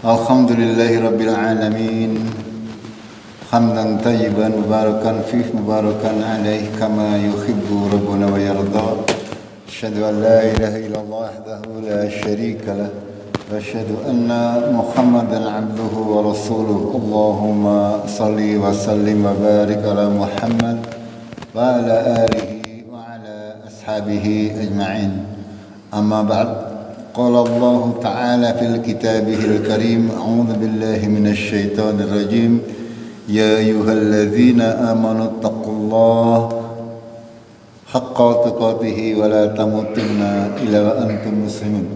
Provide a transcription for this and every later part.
Alhamdulillahi Rabbil Alamin. Hamdan tayyiban mubarakan fih mubarakan alaih kama yuhibbu Rabbuna wa yarda. Asyhadu an la ilaha illallah wahdahu la syarika lah. Wa asyhadu anna Muhammadan abduhu wa rasuluh. Allahumma salli wa sallim wa barik ala Muhammad wa ala alihi wa ala ashabihi ajma'in. Amma ba'd. قال الله تعالى في كتابه الكريم أعوذ بالله من الشيطان الرجيم يا أيها الذين آمنوا اتقوا الله حق تقاته ولا تموتن إلا وأنتم مسلمون.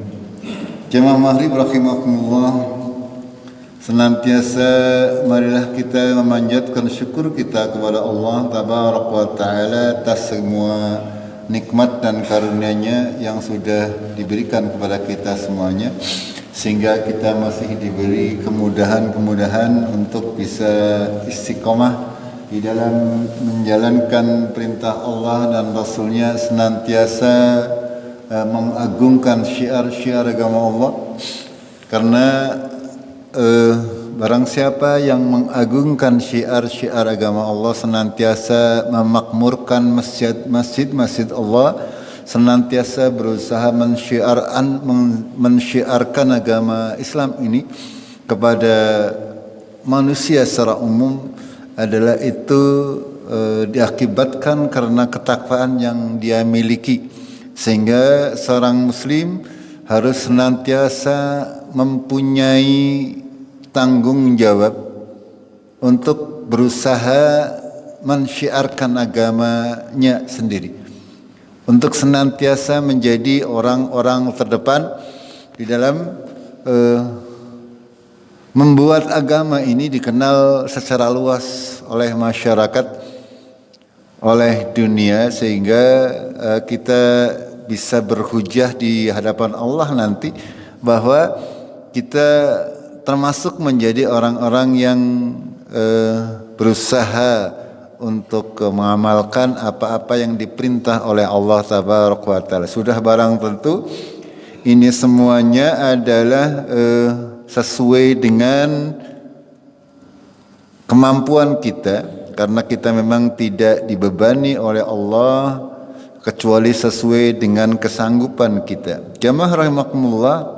Jemaah maghrib rahimakumullah, senantiasa marilah kita memanjatkan syukur kita kepada Allah Tabaraka wa Ta'ala atas semua nikmat dan karunia-Nya yang sudah diberikan kepada kita semuanya, sehingga kita masih diberi kemudahan-kemudahan untuk bisa istiqomah di dalam menjalankan perintah Allah dan Rasul-Nya, senantiasa mengagungkan syiar-syiar agama Allah. Karena barang siapa yang mengagungkan syiar-syiar agama Allah, senantiasa memakmurkan masjid-masjid Allah, senantiasa berusaha mensyiarkan agama Islam ini kepada manusia secara umum, adalah itu diakibatkan karena ketakwaan yang dia miliki. Sehingga seorang muslim harus senantiasa mempunyai tanggung jawab untuk berusaha mensyiarkan agamanya sendiri, untuk senantiasa menjadi orang-orang terdepan di dalam membuat agama ini dikenal secara luas oleh masyarakat, oleh dunia, sehingga kita bisa berhujah di hadapan Allah nanti bahwa kita termasuk menjadi orang-orang yang berusaha untuk mengamalkan apa-apa yang diperintah oleh Allah Tabaraka wa Ta'ala. Sudah barang tentu ini semuanya adalah sesuai dengan kemampuan kita, karena kita memang tidak dibebani oleh Allah kecuali sesuai dengan kesanggupan kita. Jamaah rahimakumullah,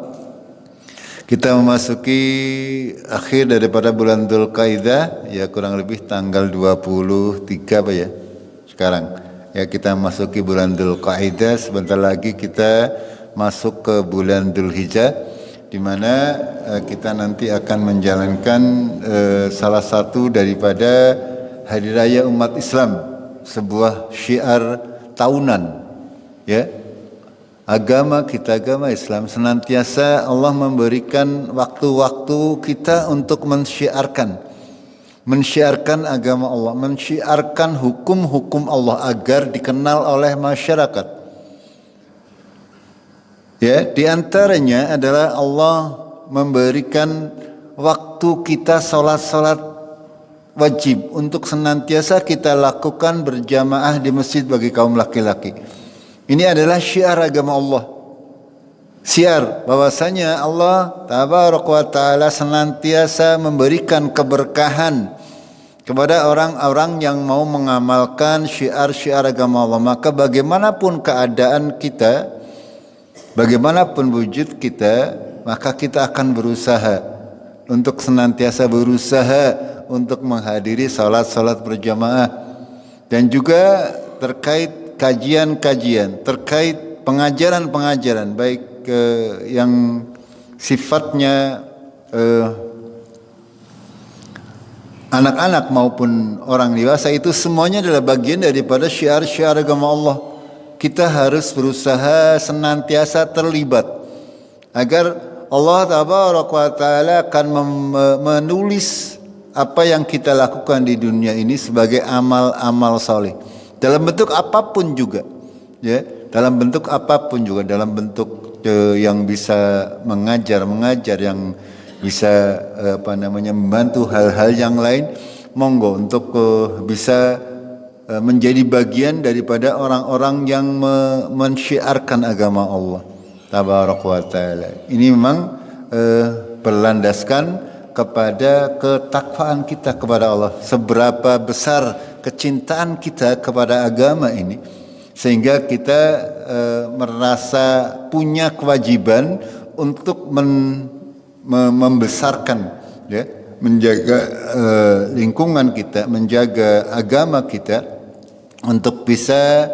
kita memasuki akhir daripada bulan Dzulqa'dah, ya kurang lebih tanggal 23 apa ya sekarang. Ya, kita memasuki bulan Dzulqa'dah, sebentar lagi kita masuk ke bulan Dzulhijjah, di mana kita nanti akan menjalankan salah satu daripada hari raya umat Islam, sebuah syiar tahunan, ya. Agama kita, agama Islam, senantiasa Allah memberikan waktu-waktu kita untuk mensyiarkan agama Allah, mensyiarkan hukum-hukum Allah agar dikenal oleh masyarakat. Ya, di antaranya adalah Allah memberikan waktu kita salat-salat wajib untuk senantiasa kita lakukan berjamaah di masjid bagi kaum laki-laki. Ini adalah syiar agama Allah. Syiar bahwasanya Allah Tabaraka wa Ta'ala senantiasa memberikan keberkahan kepada orang-orang yang mau mengamalkan syiar-syiar agama Allah. Maka bagaimanapun keadaan kita, bagaimanapun wujud kita, maka kita akan berusaha untuk senantiasa untuk menghadiri salat-salat berjamaah, dan juga terkait kajian-kajian, terkait pengajaran-pengajaran, baik yang sifatnya anak-anak maupun orang dewasa, itu semuanya adalah bagian daripada syiar-syiar agama Allah. Kita harus berusaha senantiasa terlibat agar Allah Tabaraka wa Ta'ala akan menulis apa yang kita lakukan di dunia ini sebagai amal-amal saleh, dalam bentuk apapun juga, ya, dalam bentuk apapun juga, dalam bentuk yang bisa mengajar, yang bisa membantu hal-hal yang lain, monggo untuk bisa menjadi bagian daripada orang-orang yang mensyiarkan agama Allah Tabaraka wa Ta'ala. Ini memang berlandaskan kepada ketakwaan kita kepada Allah. Seberapa besar kecintaan kita kepada agama ini, sehingga kita merasa punya kewajiban untuk membesarkan, ya, menjaga lingkungan kita, menjaga agama kita untuk bisa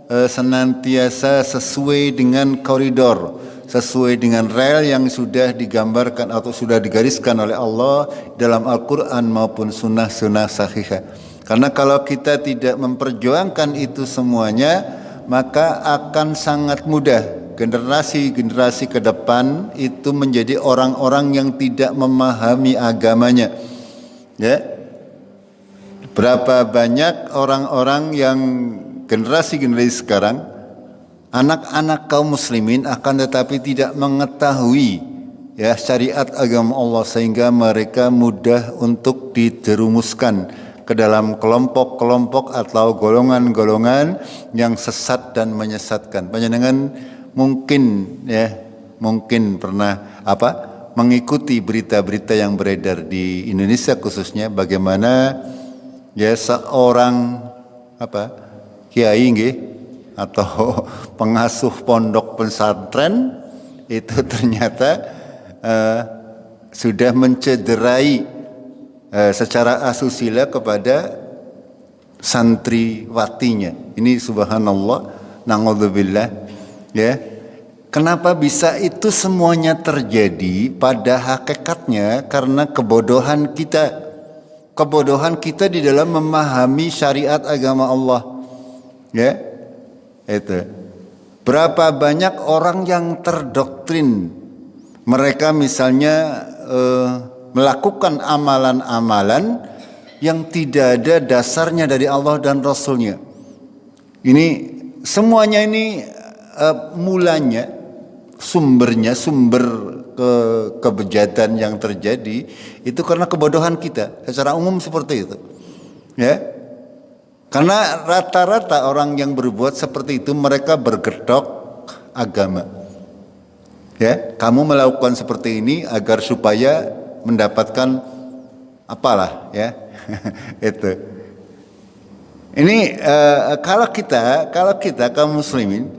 senantiasa sesuai dengan koridor, sesuai dengan rel yang sudah digambarkan atau sudah digariskan oleh Allah dalam Al-Quran maupun sunnah-sunnah sahihah. Karena kalau kita tidak memperjuangkan itu semuanya, maka akan sangat mudah generasi-generasi ke depan itu menjadi orang-orang yang tidak memahami agamanya. Ya, berapa banyak orang-orang yang generasi-generasi sekarang, anak-anak kaum muslimin akan tetapi tidak mengetahui, ya, syariat agama Allah, sehingga mereka mudah untuk dijerumuskan ke dalam kelompok-kelompok atau golongan-golongan yang sesat dan menyesatkan. Panjenengan mungkin pernah mengikuti berita-berita yang beredar di Indonesia khususnya, bagaimana ya seorang kiai atau pengasuh pondok pesantren itu ternyata sudah mencederai secara asusila kepada santriwatinya. Ini subhanallah, na'udzubillah, ya. Kenapa bisa itu semuanya terjadi? Pada hakikatnya karena kebodohan kita. Kebodohan kita di dalam memahami syariat agama Allah. Ya. Itu. Berapa banyak orang yang terdoktrin. Mereka misalnya melakukan amalan-amalan yang tidak ada dasarnya dari Allah dan Rasulnya. Ini semuanya ini mulanya, sumber kebejatan yang terjadi itu karena kebodohan kita secara umum seperti itu, ya. Karena rata-rata orang yang berbuat seperti itu mereka bergedok agama, ya. Kamu melakukan seperti ini agar supaya mendapatkan apalah, ya. Itu. Ini kalau kita kaum muslimin,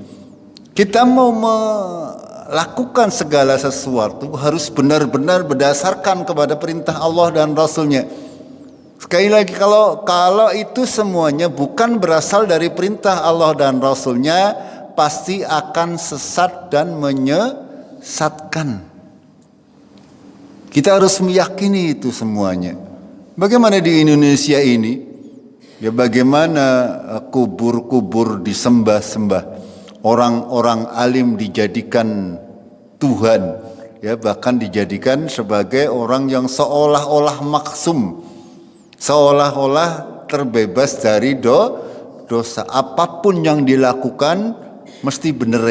kita mau melakukan segala sesuatu harus benar-benar berdasarkan kepada perintah Allah dan Rasulnya. Sekali lagi, kalau itu semuanya bukan berasal dari perintah Allah dan Rasulnya, pasti akan sesat dan menyesatkan. Kita harus meyakini itu semuanya. Bagaimana di Indonesia ini? Ya, bagaimana kubur-kubur disembah-sembah. Orang-orang alim dijadikan Tuhan, ya, bahkan dijadikan sebagai orang yang seolah-olah maksum, seolah-olah terbebas dari dosa. Apapun yang dilakukan mesti bener.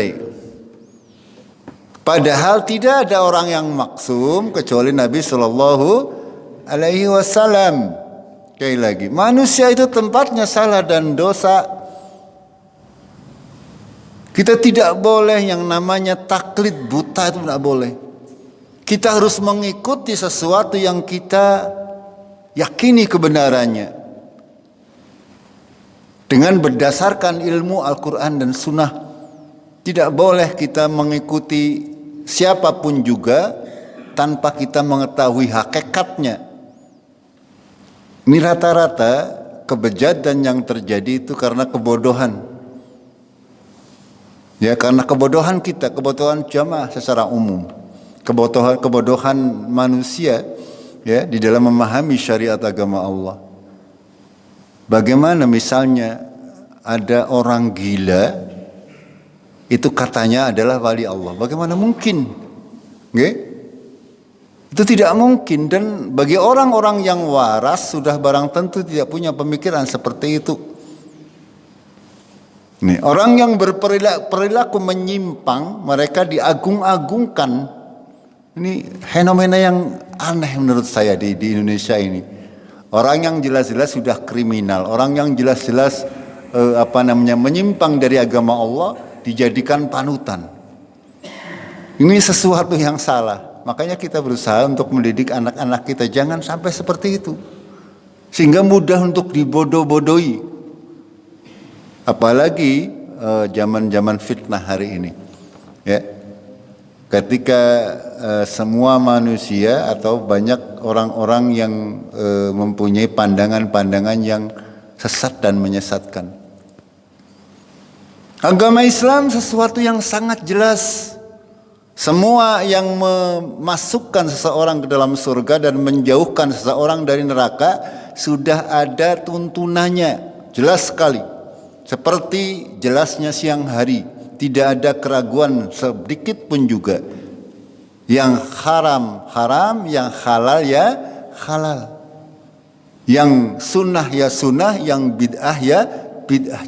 Padahal tidak ada orang yang maksum kecuali Nabi Shallallahu Alaihi Wasallam. Sekali lagi, manusia itu tempatnya salah dan dosa. Kita tidak boleh yang namanya taklid buta, itu tidak boleh. Kita harus mengikuti sesuatu yang kita yakini kebenarannya dengan berdasarkan ilmu Al-Quran dan Sunnah. Tidak boleh kita mengikuti siapapun juga tanpa kita mengetahui hakikatnya. Ini rata-rata kebejatan yang terjadi itu karena kebodohan. Ya, karena kebodohan kita, kebodohan jamaah secara umum, kebodohan manusia, ya, di dalam memahami syariat agama Allah. Bagaimana misalnya ada orang gila itu katanya adalah wali Allah. Bagaimana mungkin? Okay? Itu tidak mungkin. Dan bagi orang-orang yang waras sudah barang tentu tidak punya pemikiran seperti itu. Nih, orang yang berperilaku menyimpang, mereka diagung-agungkan. Ini fenomena yang aneh menurut saya di Indonesia ini. Orang yang jelas-jelas sudah kriminal, orang yang jelas-jelas menyimpang dari agama Allah dijadikan panutan. Ini sesuatu yang salah. Makanya kita berusaha untuk mendidik anak-anak kita jangan sampai seperti itu. Sehingga mudah untuk dibodoh-bodohi. Apalagi zaman-zaman fitnah hari ini. Ya. Ketika semua manusia atau banyak orang-orang yang mempunyai pandangan-pandangan yang sesat dan menyesatkan. Agama Islam sesuatu yang sangat jelas. Semua yang memasukkan seseorang ke dalam surga dan menjauhkan seseorang dari neraka sudah ada tuntunannya, jelas sekali. Seperti jelasnya siang hari, tidak ada keraguan sedikit pun juga. Yang haram haram, yang halal ya halal. Yang sunnah ya sunnah, yang bid'ah ya bid'ah.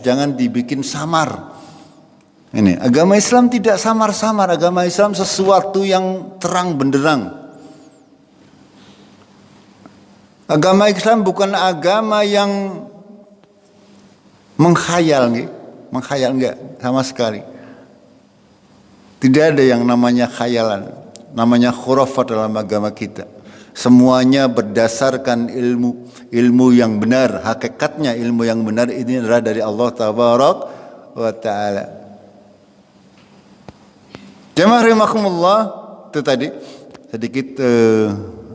Jangan dibikin samar. Ini agama Islam tidak samar-samar. Agama Islam sesuatu yang terang benderang. Agama Islam bukan agama yang menghayal, menghayal enggak sama sekali. Tidak ada yang namanya khayalan, namanya khurafat dalam agama kita. Semuanya berdasarkan ilmu yang benar. Hakikatnya ilmu yang benar ini adalah dari Allah Tabarak wa Ta'ala. Jemaah rahimakumullah, itu tadi sedikit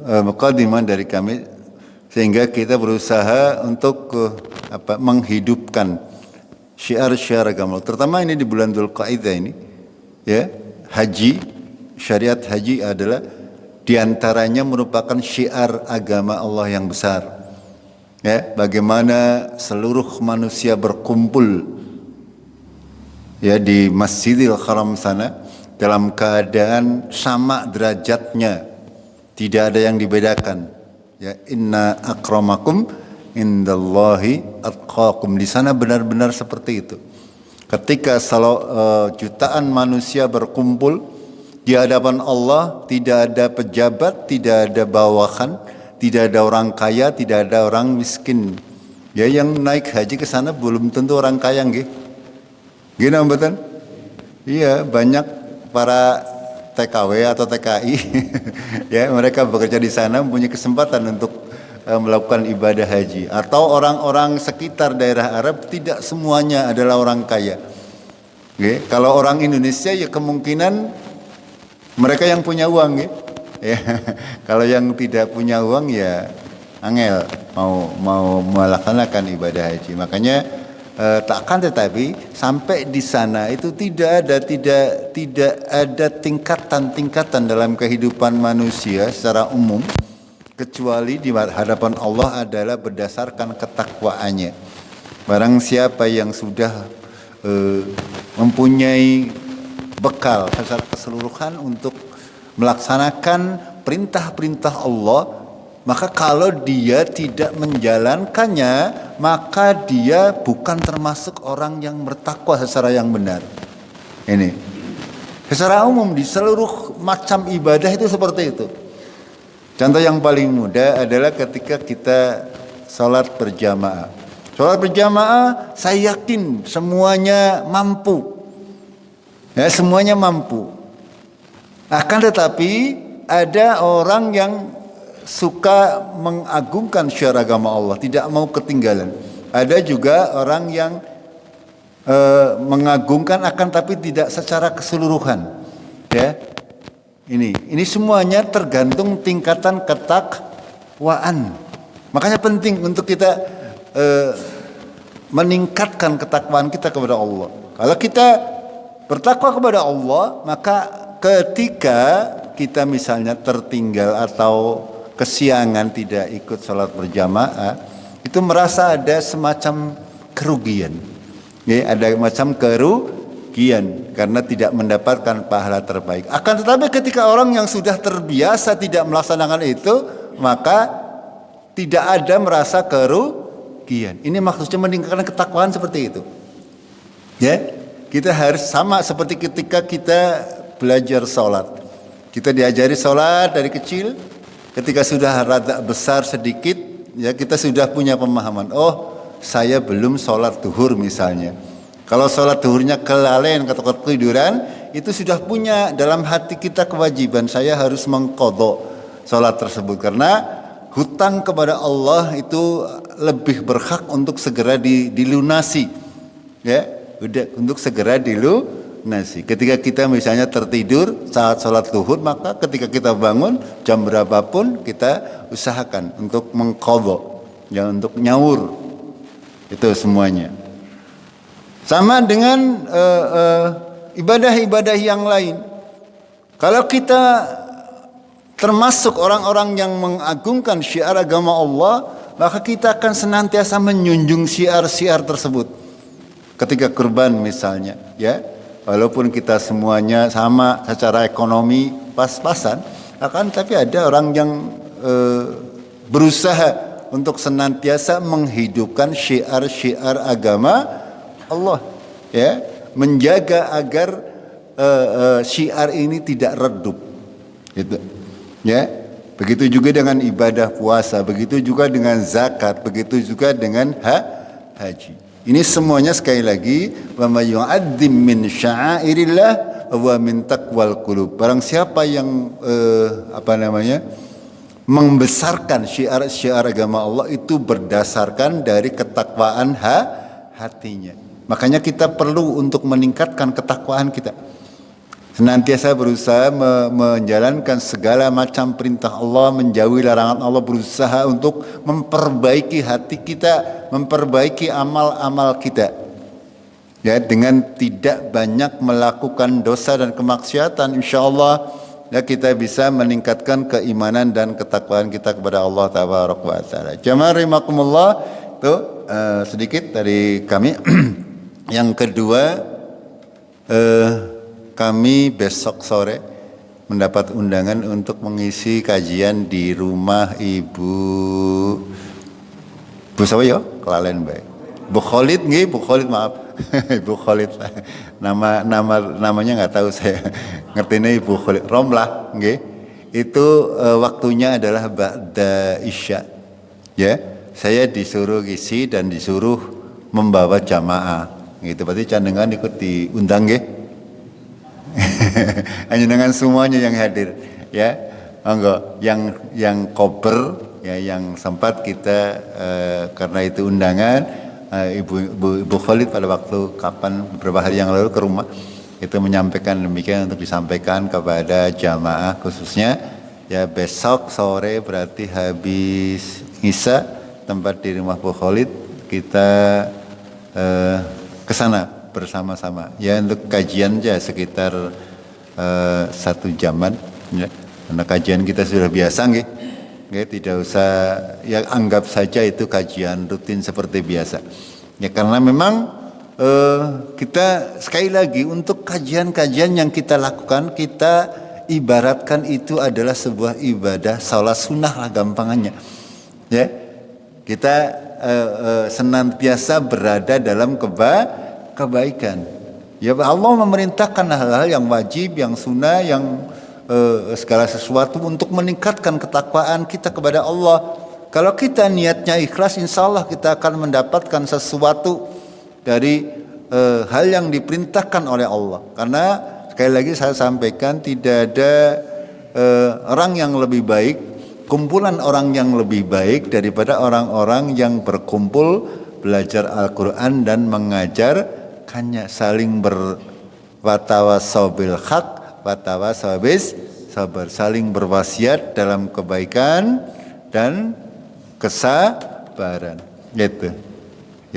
muqaddimah dari kami sehingga kita berusaha untuk menghidupkan syiar-syiar agama. Terutama ini di bulan Dzulqa'dah ini, ya, haji, syariat haji adalah diantaranya merupakan syiar agama Allah yang besar. Ya, bagaimana seluruh manusia berkumpul ya di Masjidil Haram sana dalam keadaan sama derajatnya, tidak ada yang dibedakan. Ya, inna akramakum indallahi atqakum. Di sana benar-benar seperti itu. Ketika jutaan manusia berkumpul di hadapan Allah, tidak ada pejabat, tidak ada bawahan, tidak ada orang kaya, tidak ada orang miskin. Ya, yang naik haji ke sana belum tentu orang kaya, nggih. Gini mboten? Iya, banyak para TKW atau TKI ya, mereka bekerja di sana mempunyai kesempatan untuk melakukan ibadah haji. Atau orang-orang sekitar daerah Arab tidak semuanya adalah orang kaya. Oke, kalau orang Indonesia ya kemungkinan mereka yang punya uang ya. Kalau yang tidak punya uang ya angel mau melaksanakan ibadah haji. Makanya takkan tetapi sampai di sana itu tidak ada tingkatan-tingkatan dalam kehidupan manusia secara umum kecuali di hadapan Allah adalah berdasarkan ketakwaannya. Barang siapa yang sudah mempunyai bekal secara keseluruhan untuk melaksanakan perintah-perintah Allah, maka kalau dia tidak menjalankannya, maka dia bukan termasuk orang yang bertakwa secara yang benar. Ini secara umum di seluruh macam ibadah itu seperti itu. Contoh yang paling mudah adalah ketika kita sholat berjamaah. Sholat berjamaah saya yakin semuanya mampu. Ya, semuanya mampu. Akan tetapi ada orang yang suka mengagungkan syiar agama Allah, tidak mau ketinggalan. Ada juga orang yang mengagungkan akan tapi tidak secara keseluruhan. Ya, ini semuanya tergantung tingkatan ketakwaan. Makanya penting untuk kita meningkatkan ketakwaan kita kepada Allah. Kalau kita bertakwa kepada Allah, maka ketika kita misalnya tertinggal atau kesiangan tidak ikut sholat berjamaah, itu merasa ada semacam kerugian. Ya, ada macam kerugian karena tidak mendapatkan pahala terbaik. Akan tetapi ketika orang yang sudah terbiasa tidak melaksanakan itu, maka tidak ada merasa kerugian. Ini maksudnya meningkatkan ketakwaan seperti itu. Ya, kita harus sama seperti ketika kita belajar sholat. Kita diajari sholat dari kecil. Ketika sudah rada besar sedikit, ya kita sudah punya pemahaman. Oh, saya belum sholat duhur misalnya. Kalau sholat duhurnya kelalaian atau ketiduran, itu sudah punya dalam hati kita kewajiban, saya harus mengqadha salat tersebut karena hutang kepada Allah itu lebih berhak untuk segera dilunasi. Ya, untuk segera dilunasi. Ketika kita misalnya tertidur saat sholat zuhur, maka ketika kita bangun jam berapapun kita usahakan untuk mengqadha, ya, untuk nyaur. Itu semuanya. Sama dengan ibadah-ibadah yang lain. Kalau kita termasuk orang-orang yang mengagungkan syiar agama Allah, maka kita akan senantiasa menjunjung syiar-syiar tersebut. Ketika kurban misalnya, ya, walaupun kita semuanya sama secara ekonomi pas-pasan, tapi ada orang yang berusaha untuk senantiasa menghidupkan syiar-syiar agama Allah, ya, menjaga agar syiar ini tidak redup, gitu, ya. Begitu juga dengan ibadah puasa, begitu juga dengan zakat, begitu juga dengan haji. Ini semuanya sekali lagi, wa may yu'azzim min sya'airillah wa min taqwal qulub. Barang siapa yang membesarkan syiar-syiar agama Allah itu berdasarkan dari ketakwaan hatinya. Makanya kita perlu untuk meningkatkan ketakwaan kita. Senantiasa berusaha menjalankan segala macam perintah Allah, menjauhi larangan Allah, berusaha untuk memperbaiki hati kita, memperbaiki amal-amal kita. Ya, dengan tidak banyak melakukan dosa dan kemaksiatan, insyaallah ya kita bisa meningkatkan keimanan dan ketakwaan kita kepada Allah Tabaraka wa Taala. Jamaah rahimakumullah, itu sedikit dari kami. Yang kedua, kami besok sore mendapat undangan untuk mengisi kajian di rumah Ibu siapa ya? Kelalen bae. Bu Khalid nggih, Bu Khalid maaf. Ibu Khalid. Namanya nggak tahu saya. Ngertinya Ibu Khalid Romlah nggih. Itu waktunya adalah ba'da Isya. Ya, saya disuruh ngisi dan disuruh membawa jamaah. Gitu, berarti candengan ikut diundang nggih. Hanya dengan semuanya yang hadir, ya. Enggak, yang kober, ya, yang sempat kita karena itu undangan Ibu Khalid pada waktu beberapa hari yang lalu ke rumah itu menyampaikan demikian untuk disampaikan kepada jamaah khususnya, ya, besok sore berarti habis Isya tempat di rumah Bu Khalid kita ke sana bersama-sama, ya, untuk kajian aja sekitar 1 jaman, ya, karena kajian kita sudah biasa nggih, tidak usah, ya, anggap saja itu kajian rutin seperti biasa, ya, karena memang kita sekali lagi untuk kajian-kajian yang kita lakukan kita ibaratkan itu adalah sebuah ibadah salat sunnah lah gampangannya, ya, kita senantiasa berada dalam kebaikan. Ya, Allah memerintahkan hal-hal yang wajib, yang sunnah, yang segala sesuatu untuk meningkatkan ketakwaan kita kepada Allah. Kalau kita niatnya ikhlas, insya Allah kita akan mendapatkan sesuatu dari hal yang diperintahkan oleh Allah. Karena sekali lagi saya sampaikan, tidak ada orang yang lebih baik, kumpulan orang yang lebih baik daripada orang-orang yang berkumpul belajar Al-Quran dan mengajarkannya, saling berwatawasau bil haq watawasau bis sabar, saling berwasiat dalam kebaikan dan kesabaran, gitu.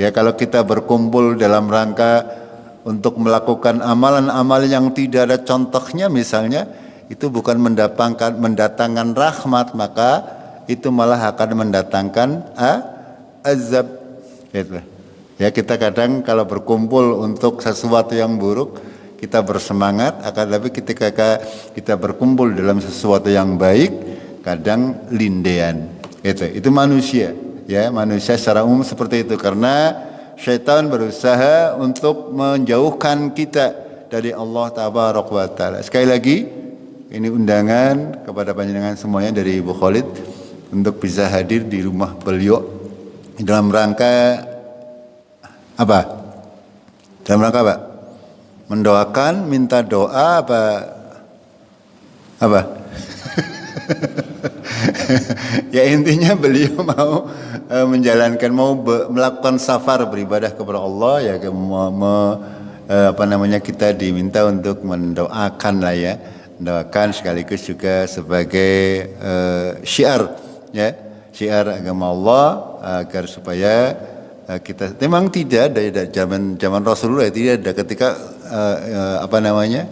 Ya, kalau kita berkumpul dalam rangka untuk melakukan amalan-amalan yang tidak ada contohnya misalnya, itu bukan mendatangkan rahmat, maka itu malah akan mendatangkan azab, gitu. Ya, kita kadang kalau berkumpul untuk sesuatu yang buruk kita bersemangat, akan tapi ketika kita berkumpul dalam sesuatu yang baik kadang lindean, gitu. Itu manusia, ya, manusia secara umum seperti itu, karena syaitan berusaha untuk menjauhkan kita dari Allah Tabaraka wa Taala. Sekali lagi, ini undangan kepada panjenengan semuanya dari Ibu Khalid untuk bisa hadir di rumah beliau dalam rangka apa? Dalam rangka apa? Mendoakan, minta doa apa? Ya intinya beliau mau menjalankan, melakukan safar beribadah kepada Allah ya, kita diminta untuk mendoakan lah ya, mendoakan sekaligus juga sebagai syiar ya, syiar agama Allah agar supaya kita memang tidak ada zaman Rasulullah, tidak ada ketika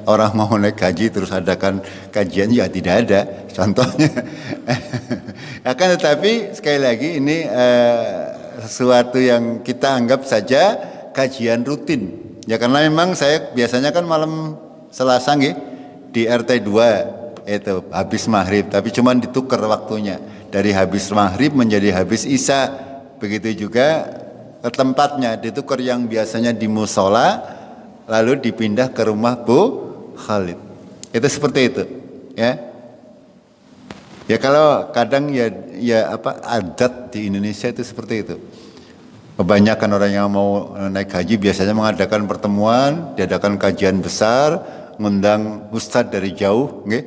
orang mau naik haji terus adakan kajian, ya tidak ada contohnya. Akan tetapi sekali lagi ini sesuatu yang kita anggap saja kajian rutin ya, karena memang saya biasanya kan malam Selasa di RT 2 itu habis maghrib, tapi cuman ditukar waktunya dari habis maghrib menjadi habis isya. Begitu juga tempatnya ditukar, yang biasanya di musola lalu dipindah ke rumah Bu Khalid. Itu seperti itu ya. Ya kalau kadang adat di Indonesia itu seperti itu. Kebanyakan orang yang mau naik haji biasanya mengadakan pertemuan, diadakan kajian besar, ngundang ustadz dari jauh, nggih.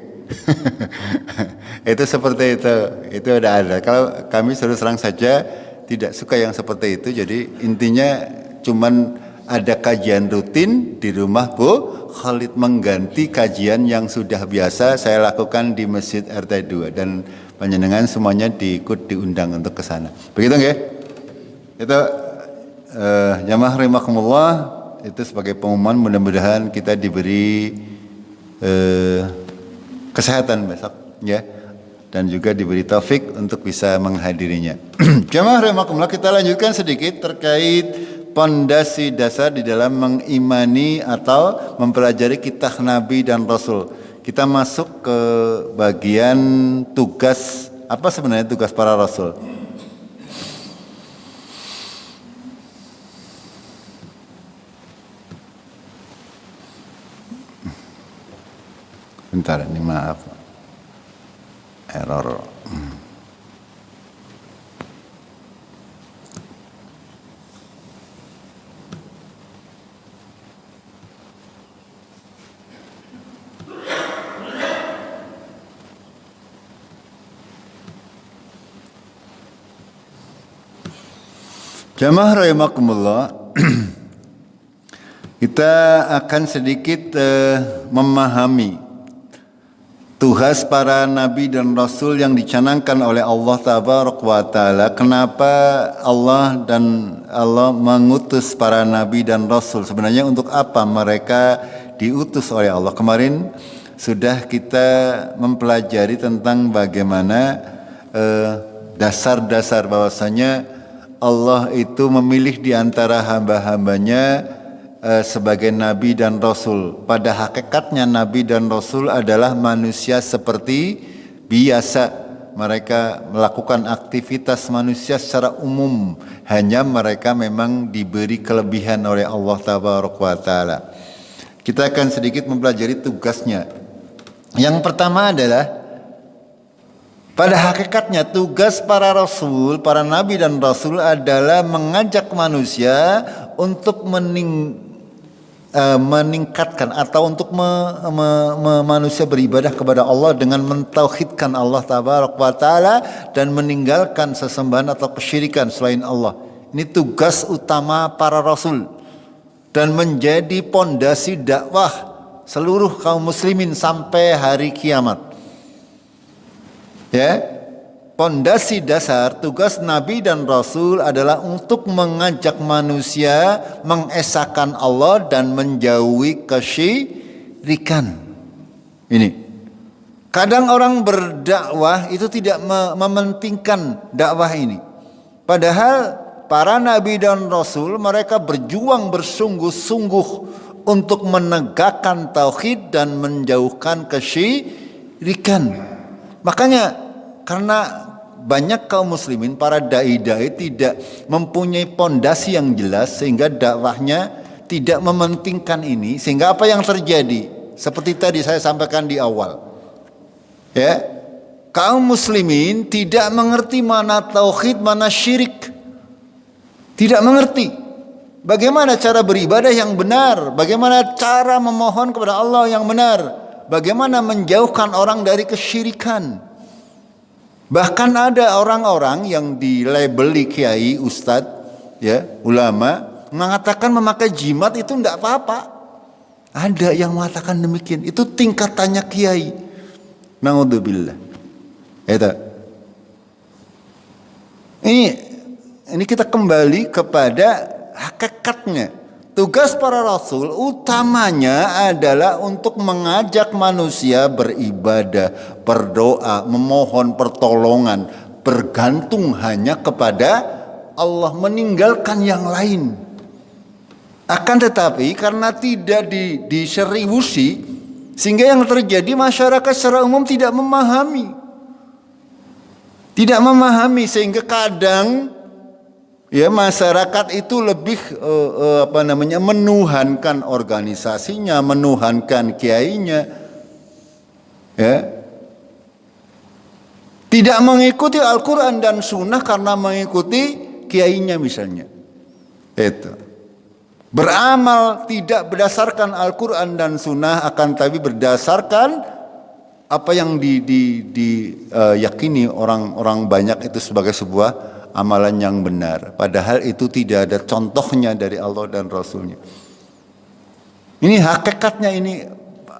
Itu seperti itu. Itu udah ada. Kalau kami terus terang saja tidak suka yang seperti itu. Jadi intinya cuman ada kajian rutin di rumah Bu Khalid, mengganti kajian yang sudah biasa saya lakukan di Masjid RT 2, dan panjenengan semuanya diundang untuk ke sana. Begitu nggih? Itu jamaah rahimakumullah, itu sebagai pengumuman. Mudah-mudahan kita diberi kesehatan besok ya, dan juga diberi taufik untuk bisa menghadirinya. Jamaah rahimakumullah, kita lanjutkan sedikit terkait pondasi dasar di dalam mengimani atau mempelajari kitab Nabi dan Rasul. Kita masuk ke bagian tugas. Apa sebenarnya tugas para Rasul? Bentar, ini maaf, error. Jamaah rahimakumullah, kita akan sedikit memahami tugas para nabi dan rasul yang dicanangkan oleh Allah Tabaraka wa Ta'ala. Kenapa Allah mengutus para nabi dan rasul? Sebenarnya untuk apa mereka diutus oleh Allah? Kemarin sudah kita mempelajari tentang bagaimana dasar-dasar bahwasanya Allah itu memilih di antara hamba-hambanya sebagai nabi dan rasul. Pada hakikatnya nabi dan rasul adalah manusia seperti biasa. Mereka melakukan aktivitas manusia secara umum, hanya mereka memang diberi kelebihan oleh Allah Tabaraka wa Ta'ala. Kita akan sedikit mempelajari tugasnya. Yang pertama adalah, pada hakikatnya tugas para rasul, para nabi dan rasul adalah mengajak manusia untuk meningkatkan atau untuk manusia beribadah kepada Allah dengan mentauhidkan Allah Tabaraka wa Ta'ala dan meninggalkan sesembahan atau kesyirikan selain Allah. Ini tugas utama para rasul dan menjadi pondasi dakwah seluruh kaum muslimin sampai hari kiamat. Ya, pondasi dasar tugas nabi dan rasul adalah untuk mengajak manusia mengesahkan Allah dan menjauhi kesyirikan. Ini kadang orang berdakwah itu tidak mementingkan dakwah ini, padahal para nabi dan rasul mereka berjuang bersungguh-sungguh untuk menegakkan tauhid dan menjauhkan kesyirikan. Makanya karena banyak kaum muslimin, para dai-dai tidak mempunyai pondasi yang jelas, sehingga dakwahnya tidak mementingkan ini, sehingga apa yang terjadi? Seperti tadi saya sampaikan di awal, ya, kaum muslimin tidak mengerti mana tauhid, mana syirik, tidak mengerti. Bagaimana cara beribadah yang benar? Bagaimana cara memohon kepada Allah yang benar? Bagaimana menjauhkan orang dari kesyirikan? Bahkan ada orang-orang yang dilabeli kiai, ustadz, ya, ulama, mengatakan memakai jimat itu tidak apa-apa. Ada yang mengatakan demikian. Itu tingkatannya kiai. Naudzubillah. Itu. Ini kita kembali kepada hakikatnya. Tugas para rasul utamanya adalah untuk mengajak manusia beribadah, berdoa, memohon pertolongan, bergantung hanya kepada Allah, meninggalkan yang lain. Akan tetapi karena tidak diseriusi, sehingga yang terjadi masyarakat secara umum tidak memahami. Tidak memahami sehingga kadang ya masyarakat itu lebih menuhankan organisasinya, menuhankan kiainya, ya. Tidak mengikuti Al-Quran dan Sunnah karena mengikuti kiainya misalnya. Itu. Beramal tidak berdasarkan Al-Quran dan Sunnah, akan tapi berdasarkan apa yang diyakini orang-orang banyak itu sebagai sebuah amalan yang benar. Padahal itu tidak ada contohnya dari Allah dan Rasulnya. Ini hakikatnya, ini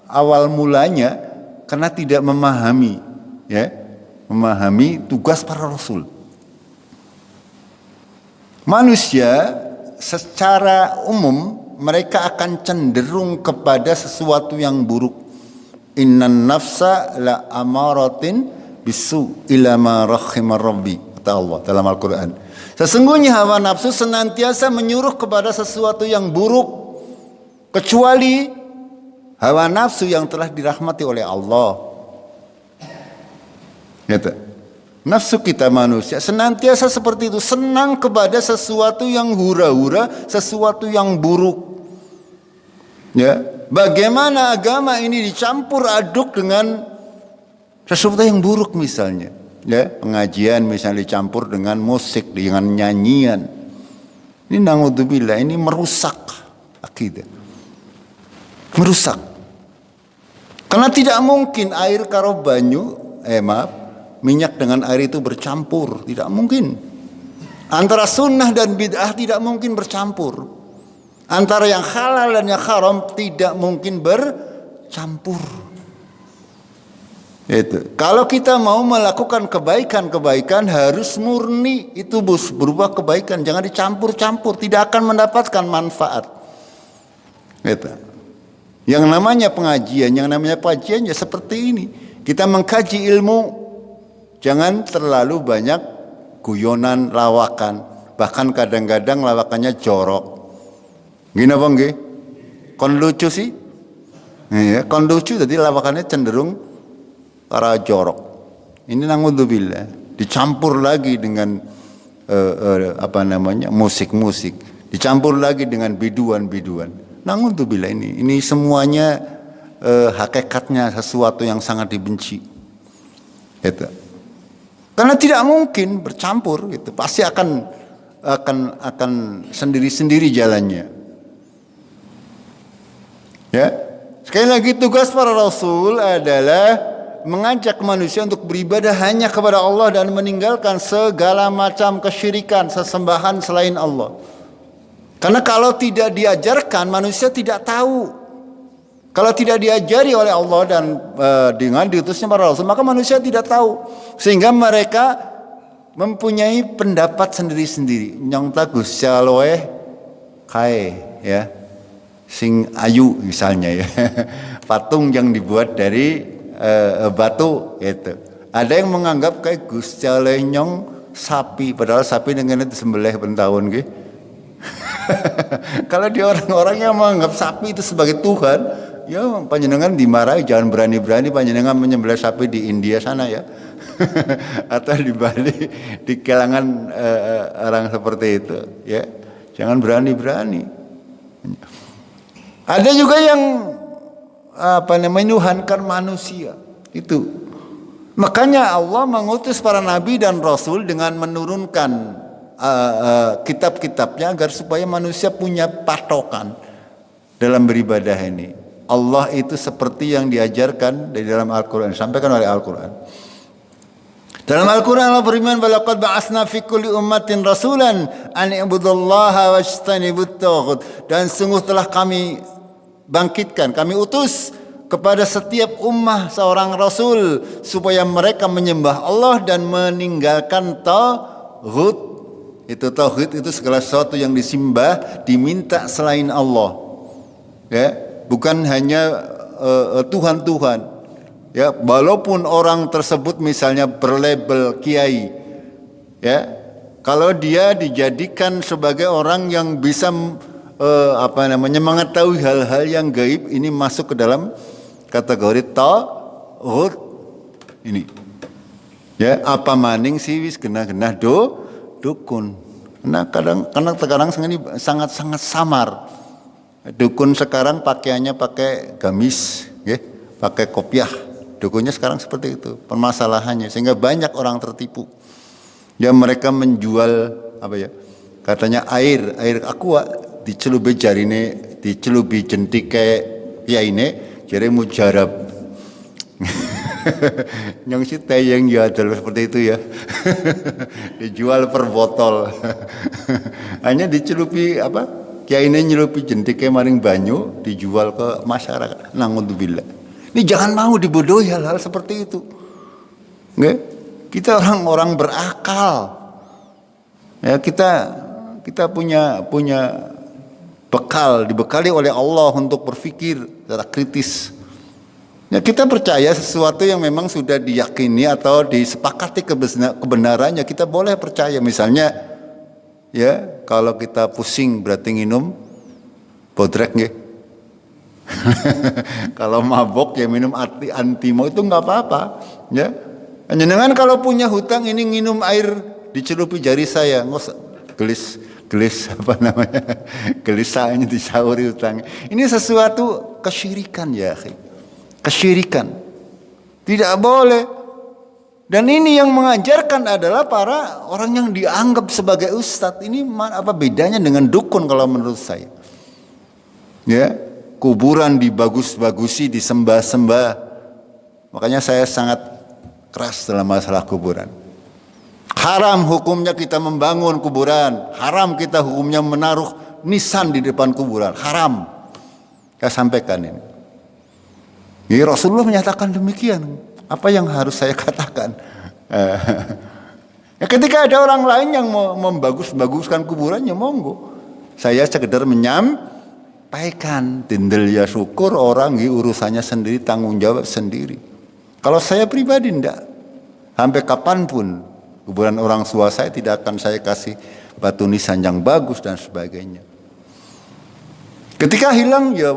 awal mulanya karena tidak memahami, ya, memahami tugas para Rasul. Manusia secara umum mereka akan cenderung kepada sesuatu yang buruk. Innan nafsa la amaratin bisu ila ma rahimar rabbi, kata Allah dalam Al-Quran. Sesungguhnya hawa nafsu senantiasa menyuruh kepada sesuatu yang buruk, kecuali hawa nafsu yang telah dirahmati oleh Allah. Gitu. Nafsu kita manusia senantiasa seperti itu, senang kepada sesuatu yang hura-hura, sesuatu yang buruk. Ya. Bagaimana agama ini dicampur aduk dengan sesuatu yang buruk misalnya, ya, pengajian misalnya dicampur dengan musik, dengan nyanyian. Ini naudzubillah, ini merusak akidah. Merusak. Karena tidak mungkin air karo banyu, minyak dengan air itu bercampur, tidak mungkin. Antara sunnah dan bid'ah tidak mungkin bercampur. Antara yang halal dan yang haram tidak mungkin bercampur. Itu. Kalau kita mau melakukan kebaikan harus murni, itu berupa kebaikan, jangan dicampur-campur, tidak akan mendapatkan manfaat. Itu. Yang namanya pengajian, yang namanya kajian ya seperti ini. Kita mengkaji ilmu, jangan terlalu banyak guyonan, lawakan, bahkan kadang-kadang lawakannya jorok. Gini apa nggih? Kon lucu sih. Ya, kon lucu jadi lawakannya cenderung para jorok. Ini naudzubillah, dicampur lagi dengan musik-musik, dicampur lagi dengan biduan-biduan. Naudzubillah, ini semuanya hakikatnya sesuatu yang sangat dibenci. Gitu. Karena tidak mungkin bercampur, gitu. Pasti akan sendiri-sendiri jalannya. Ya, sekali lagi tugas para rasul adalah mengajak manusia untuk beribadah hanya kepada Allah dan meninggalkan segala macam kesyirikan, sesembahan selain Allah. Karena kalau tidak diajarkan, manusia tidak tahu. Kalau tidak diajari oleh Allah dan dengan diutusnya para rasul, maka manusia tidak tahu. Sehingga mereka mempunyai pendapat sendiri-sendiri. Yang tagus saloeh kae, ya. Sing ayu misalnya, ya. Patung yang dibuat dari batu gitu. Ada yang menganggap kayak Gusti Allah nyong sapi, padahal sapi dengan itu sembelih pentahun gitu. Kalau di orang-orang yang menganggap sapi itu sebagai Tuhan, ya panjenengan dimarahi, jangan berani-berani panjenengan menyembelih sapi di India sana, ya. Atau di Bali, di kalangan orang seperti itu, ya. Jangan berani-berani. Ada juga yang menuhankan manusia. Itu. Makanya Allah mengutus para nabi dan rasul dengan menurunkan kitab-kitabnya agar supaya manusia punya patokan dalam beribadah ini. Allah itu seperti yang diajarkan dari dalam Al-Quran, disampaikan oleh Al-Quran. Dalam Al-Quran Allah berfirman, "Walaqad ba'atsna fi kulli ummatin rasulan an i'budullaha wajtanibut taghut." Dan sungguh telah kami bangkitkan, kami utus kepada setiap ummah seorang rasul supaya mereka menyembah Allah dan meninggalkan taghut. Itu tauhid itu segala sesuatu yang disembah, diminta selain Allah. Ya, bukan hanya Tuhan-Tuhan. Ya, walaupun orang tersebut misalnya berlabel kiai, ya, kalau dia dijadikan sebagai orang yang bisa mengetahui hal-hal yang gaib, ini masuk ke dalam kategori taghut ini. Ya, apa maning sih wis genah-genah dukun. Nah, karena sekarang ini sangat-sangat samar. Dukun sekarang pakaiannya pakai gamis, ya, pakai kopiah. Dukunnya sekarang seperti itu permasalahannya, sehingga banyak orang tertipu. Ya, mereka menjual katanya air aqua dicelupi jarine, dicelupi jentike ya ini jare mujarab. Yang si tayang ya adalah seperti itu ya. Dijual per botol. Hanya dicelupi kiai ini nyelupi jentike maring banyu dijual ke masyarakat. Nangudzubillah. Ini jangan mau dibodohi hal-hal seperti itu. Nggak? Kita orang-orang berakal. Ya, kita punya bekal, dibekali oleh Allah untuk berpikir secara kritis. Ya, kita percaya sesuatu yang memang sudah diyakini atau disepakati kebenarannya, kita boleh percaya. Misalnya, ya, kalau kita pusing berarti minum bodrek nggih. Kalau mabok ya minum antimo itu nggak apa-apa, ya. Jenengan kalau punya hutang ini minum air dicelupi jari saya, gelis gelis sayanya disauri hutang. Ini sesuatu kesyirikan ya, kesyirikan. Tidak boleh. Dan ini yang mengajarkan adalah para orang yang dianggap sebagai ustadz. Ini apa bedanya dengan dukun kalau menurut saya? Ya. Kuburan dibagus-bagusi, disembah-sembah. Makanya saya sangat keras dalam masalah kuburan. Haram hukumnya kita membangun kuburan. Haram kita hukumnya menaruh nisan di depan kuburan. Haram. Saya sampaikan ini. Jadi Rasulullah menyatakan demikian. Apa yang harus saya katakan? Ya, ketika ada orang lain yang membagus-baguskan kuburannya, monggo. Saya sekedar menyampaikan, tindel ya syukur, orang urusannya sendiri, tanggung jawab sendiri. Kalau saya pribadi enggak, sampai kapanpun kuburan orang tua saya tidak akan saya kasih batu nisan yang bagus dan sebagainya. Ketika hilang ya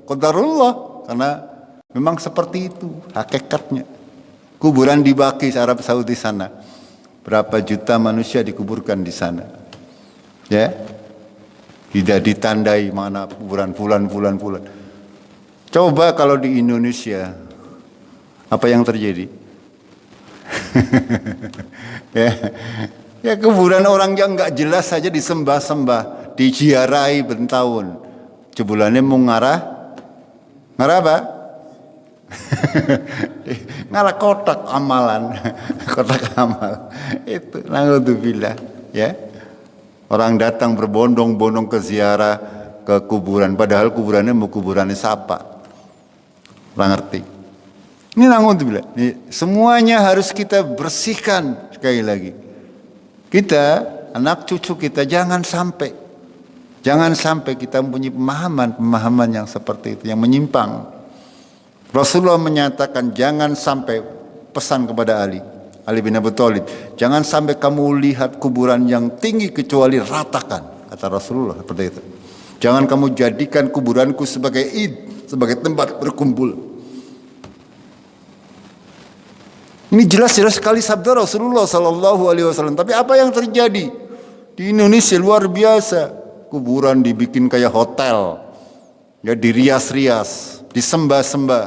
qadarullah, karena memang seperti itu hakikatnya. Kuburan di Baqi Arab Saudi sana, berapa juta manusia dikuburkan di sana, ya. Tidak ditandai mana kuburan fulan. Coba kalau di Indonesia, apa yang terjadi? Ya kuburan orang yang nggak jelas saja disembah-sembah, diziarahi bertahun. Jebulannya mau ngarah apa? Ngarah kotak amalan, kotak amal. Itu naudzubillah, ya. Orang datang berbondong-bondong ke ziarah ke kuburan, padahal kuburannya mau kuburannya siapa? Orang ngerti. Ini naudzubillah. Semuanya harus kita bersihkan sekali lagi. Kita, anak cucu kita jangan sampai kita mempunyai pemahaman yang seperti itu, yang menyimpang. Rasulullah menyatakan jangan sampai, pesan kepada Ali bin Abi Thalib, jangan sampai kamu lihat kuburan yang tinggi kecuali ratakan, kata Rasulullah seperti itu. Jangan kamu jadikan kuburanku sebagai sebagai tempat berkumpul. Ini jelas-jelas sekali sabda Rasulullah Sallallahu Alaihi Wasallam. Tapi apa yang terjadi di Indonesia luar biasa. Kuburan dibikin kayak hotel, ya, dirias-rias, disembah-sembah,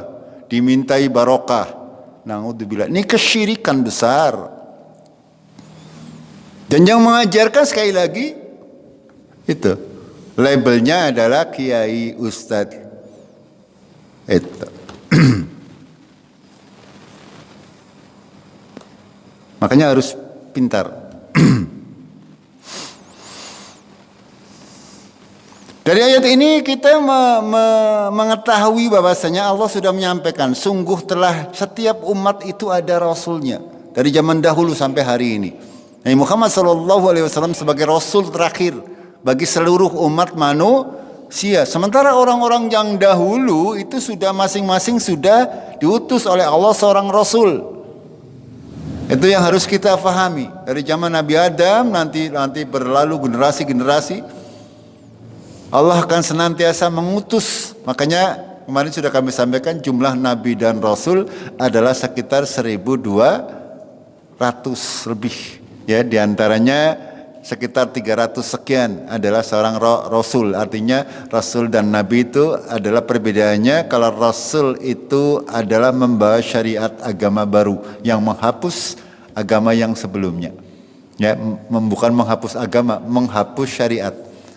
dimintai barokah. Naudzubillah. Ini kesyirikan besar. Dan yang mengajarkan sekali lagi itu labelnya adalah kiai ustadz. Itu. Makanya harus pintar. Dari ayat ini kita mengetahui bahwasanya Allah sudah menyampaikan, sungguh telah setiap umat itu ada rasulnya dari zaman dahulu sampai hari ini. Nabi Muhammad SAW sebagai rasul terakhir bagi seluruh umat manusia. Sementara orang-orang yang dahulu itu sudah masing-masing sudah diutus oleh Allah seorang rasul. Itu yang harus kita fahami. Dari zaman Nabi Adam nanti berlalu generasi-generasi, Allah akan senantiasa mengutus. Makanya kemarin sudah kami sampaikan jumlah nabi dan rasul adalah sekitar 1.200 lebih. Ya, diantaranya sekitar 300 sekian adalah seorang rasul. Artinya rasul dan nabi itu adalah perbedaannya. Kalau rasul itu adalah membawa syariat agama baru yang menghapus agama yang sebelumnya. Ya, bukan menghapus agama, menghapus syariat.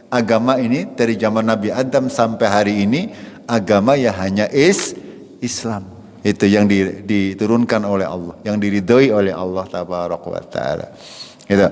Agama ini dari zaman Nabi Adam sampai hari ini agama ya hanya Islam. Itu yang diturunkan oleh Allah, yang diridhoi oleh Allah tabaraka wa taala. Gitu.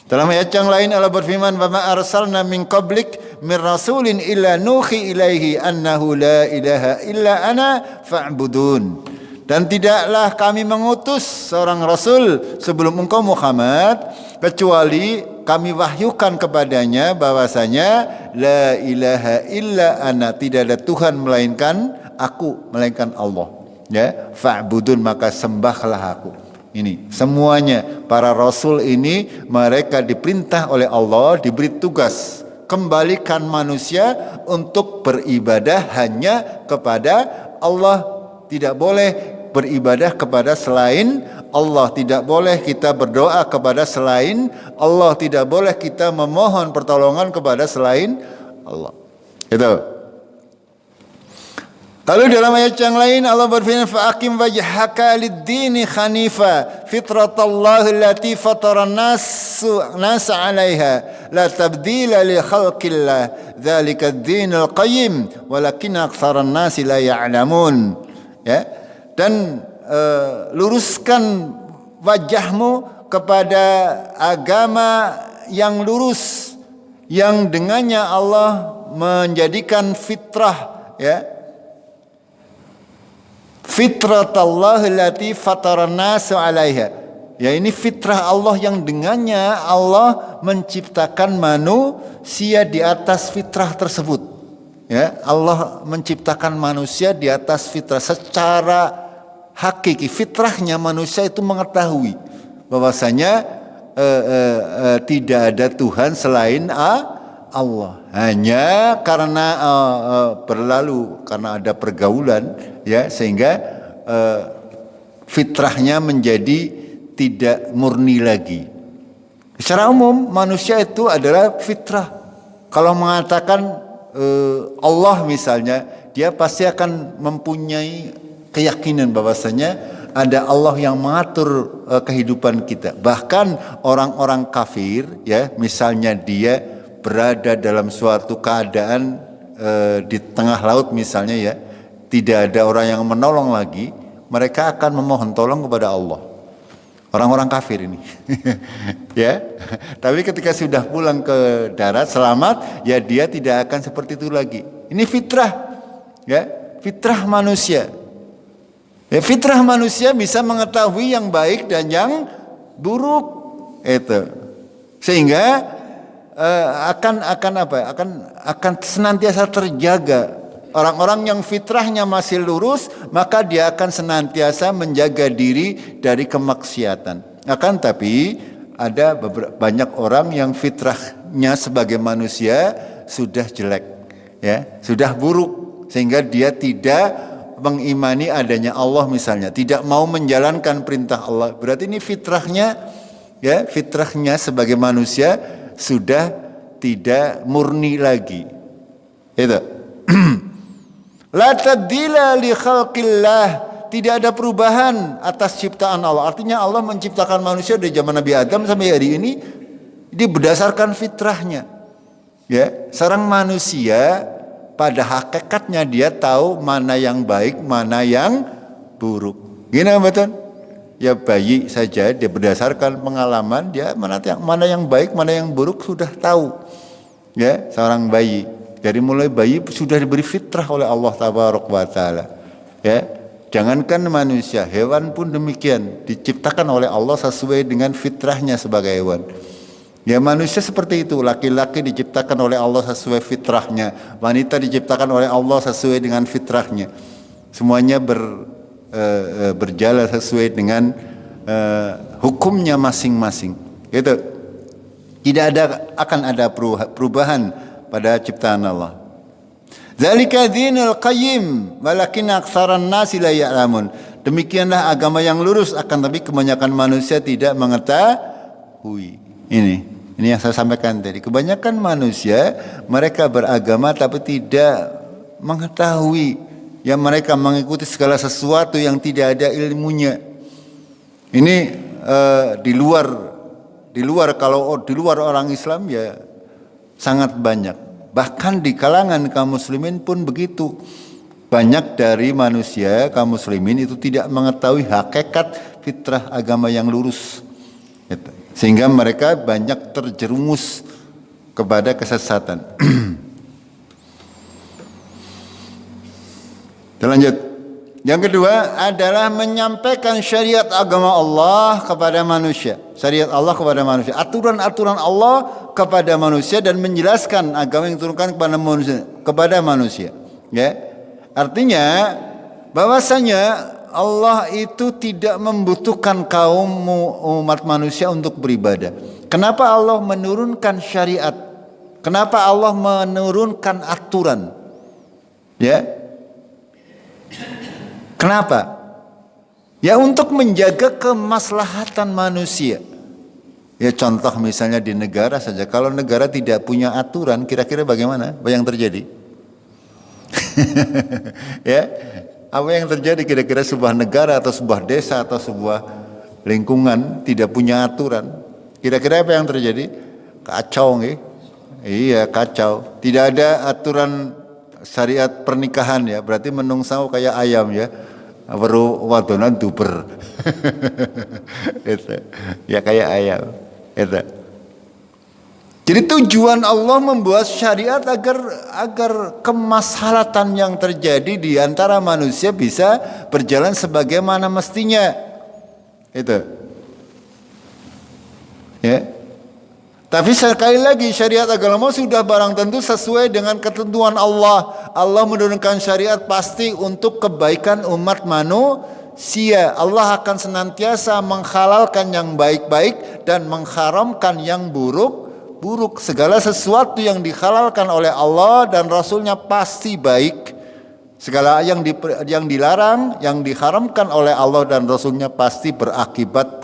Dalam ayat yang lain Allah berfirman, "Wa ma arsalna min qablik min rasulin illa nuhi ilaihi annahu la ilaha illa ana fa'budun." Dan tidaklah kami mengutus seorang rasul sebelum engkau Muhammad kecuali kami wahyukan kepadanya bahwasanya la ilaha illa ana, tidak ada Tuhan melainkan aku, melainkan Allah. Ya, fa'budun, maka sembahlah aku. Ini semuanya para rasul ini mereka diperintah oleh Allah, diberi tugas kembalikan manusia untuk beribadah hanya kepada Allah. Tidak boleh beribadah kepada selain Allah, tidak boleh kita berdoa kepada selain Allah, tidak boleh kita memohon pertolongan kepada selain Allah. Itu. Lalu dalam ayat yang lain Allah berfirman, "Fa'aqim wajhaka lid-dini hanifa fitratallahi allati fataran nas 'alaiha la tabdila li khalqillah dzalika ad-dinul qayyim walakinna aktsaran nasi la ya'lamun." Ya. Dan luruskan wajahmu kepada agama yang lurus, yang dengannya Allah menjadikan fitrah, ya. Fitratallahi allati fataran nas 'alaiha. Ya, ini fitrah Allah yang dengannya Allah menciptakan manusia di atas fitrah tersebut. Ya, Allah menciptakan manusia di atas fitrah secara hakiki. Fitrahnya manusia itu mengetahui bahwasanya tidak ada Tuhan selain Allah. Hanya karena karena ada pergaulan, ya, sehingga fitrahnya menjadi tidak murni lagi. Secara umum manusia itu adalah fitrah. Kalau mengatakan Allah misalnya, dia pasti akan mempunyai keyakinan bahwasanya ada Allah yang mengatur kehidupan kita. Bahkan orang-orang kafir, ya, misalnya dia berada dalam suatu keadaan di tengah laut misalnya, ya, tidak ada orang yang menolong lagi, mereka akan memohon tolong kepada Allah. Orang-orang kafir ini. Ya. Tapi ketika sudah pulang ke darat selamat, ya dia tidak akan seperti itu lagi. Ini fitrah. Ya, fitrah manusia. Ya, fitrah manusia bisa mengetahui yang baik dan yang buruk. Itu. Sehingga akan senantiasa terjaga. Orang-orang yang fitrahnya masih lurus, maka dia akan senantiasa menjaga diri dari kemaksiatan. Akan tapi ada banyak orang yang fitrahnya sebagai manusia sudah jelek, ya, sudah buruk, sehingga dia tidak mengimani adanya Allah misalnya, tidak mau menjalankan perintah Allah. Berarti ini fitrahnya, ya, fitrahnya sebagai manusia sudah tidak murni lagi. Itu. La tabdila li khalqillah, tidak ada perubahan atas ciptaan Allah. Artinya Allah menciptakan manusia dari zaman Nabi Adam sampai hari ini berdasarkan fitrahnya. Ya, seorang manusia pada hakikatnya dia tahu mana yang baik, mana yang buruk. Gini betul? Ya bayi saja dia berdasarkan pengalaman dia mana yang baik, mana yang buruk sudah tahu. Ya, seorang bayi dari mulai bayi sudah diberi fitrah oleh Allah Tabaraka wa Taala. Ya, jangankan manusia, hewan pun demikian diciptakan oleh Allah sesuai dengan fitrahnya sebagai hewan. Ya manusia seperti itu, laki-laki diciptakan oleh Allah sesuai fitrahnya, wanita diciptakan oleh Allah sesuai dengan fitrahnya. Semuanya berjalan sesuai dengan hukumnya masing-masing. Itu tidak akan ada perubahan pada ciptaan Allah. Zalika dinul qayyim walakin aktsaran nasi la ya'lamun. Demikianlah agama yang lurus, akan tapi kebanyakan manusia tidak mengetahui. Ini yang saya sampaikan tadi. Kebanyakan manusia mereka beragama tapi tidak mengetahui. Yang mereka mengikuti segala sesuatu yang tidak ada ilmunya. Ini di luar kalau di luar orang Islam ya sangat banyak. Bahkan di kalangan kaum muslimin pun begitu. Banyak dari manusia kaum muslimin itu tidak mengetahui hakikat fitrah agama yang lurus. Sehingga mereka banyak terjerumus kepada kesesatan. Kita lanjut. Yang kedua adalah menyampaikan syariat agama Allah kepada manusia. Syariat Allah kepada manusia. Aturan-aturan Allah kepada manusia dan menjelaskan agama yang diturunkan kepada manusia. Ya. Artinya bahwasanya Allah itu tidak membutuhkan kaum umat manusia untuk beribadah. Kenapa Allah menurunkan syariat? Kenapa Allah menurunkan aturan? Ya. Kenapa? Ya untuk menjaga kemaslahatan manusia. Ya contoh misalnya di negara saja. Kalau negara tidak punya aturan, kira-kira bagaimana? Apa yang terjadi? Ya. Apa yang terjadi kira-kira sebuah negara atau sebuah desa atau sebuah lingkungan tidak punya aturan. Kira-kira apa yang terjadi? Kacau nih. Iya kacau. Tidak ada aturan syariat pernikahan ya. Berarti menungsau kayak ayam ya. Baru wadonan duper. Itu. Ya kayak ayam. Itu. Jadi tujuan Allah membuat syariat agar kemaslahatan yang terjadi di antara manusia bisa berjalan sebagaimana mestinya. Itu. Ya. Tapi sekali lagi syariat agama sudah barang tentu sesuai dengan ketentuan Allah. Allah menurunkan syariat pasti untuk kebaikan umat manusia. Allah akan senantiasa menghalalkan yang baik-baik dan mengharamkan yang buruk. Segala sesuatu yang dihalalkan oleh Allah dan Rasulnya pasti baik. Segala yang dilarang, yang diharamkan oleh Allah dan Rasulnya pasti berakibat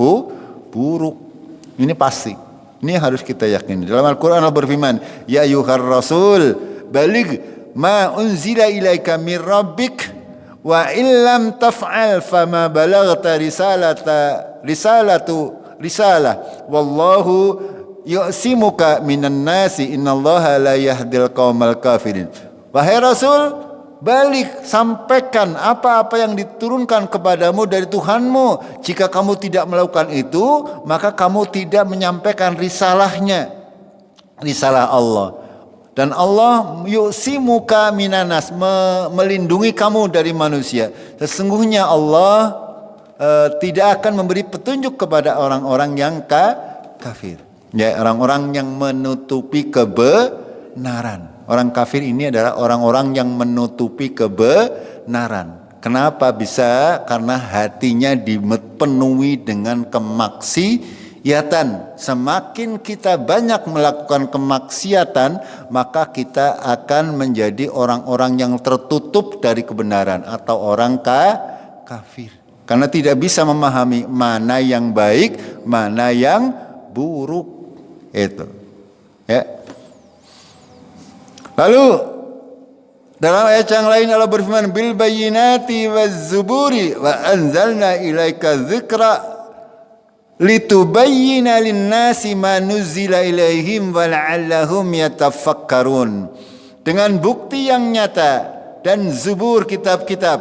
buruk. Ini pasti. Ini harus kita yakini. Dalam Al-Quran Allah berfirman, Ya ayyuhar rasul, baligh ma unzila ilaika min rabbik, wa illam taf'al fama balaghta risalah. Wallahu yu'simuka minan nasi innallaha la yahdil qaumal kafirin. Wahai Rasul, balik sampaikan apa-apa yang diturunkan kepadamu dari Tuhanmu. Jika kamu tidak melakukan itu, maka kamu tidak menyampaikan risalahnya, risalah Allah. Dan Allah yu'simuka minan nas, melindungi kamu dari manusia. Sesungguhnya Allah tidak akan memberi petunjuk kepada orang-orang yang kafir. Ya, orang-orang yang menutupi kebenaran. Orang kafir ini adalah orang-orang yang menutupi kebenaran. Kenapa bisa? Karena hatinya dipenuhi dengan kemaksiatan. Semakin kita banyak melakukan kemaksiatan, maka kita akan menjadi orang-orang yang tertutup dari kebenaran atau orang kafir. Karena tidak bisa memahami mana yang baik, mana yang buruk. Itu. Ya. Lalu Dalam ayat yang lain Allah berfirman bil bayyinati waz zuburi wa anzalna ilaika dzikra litubayyana lin-nasi ma nuzila ilaihim wa la'allahum yatafakkarun. Dengan bukti yang nyata dan zubur kitab-kitab,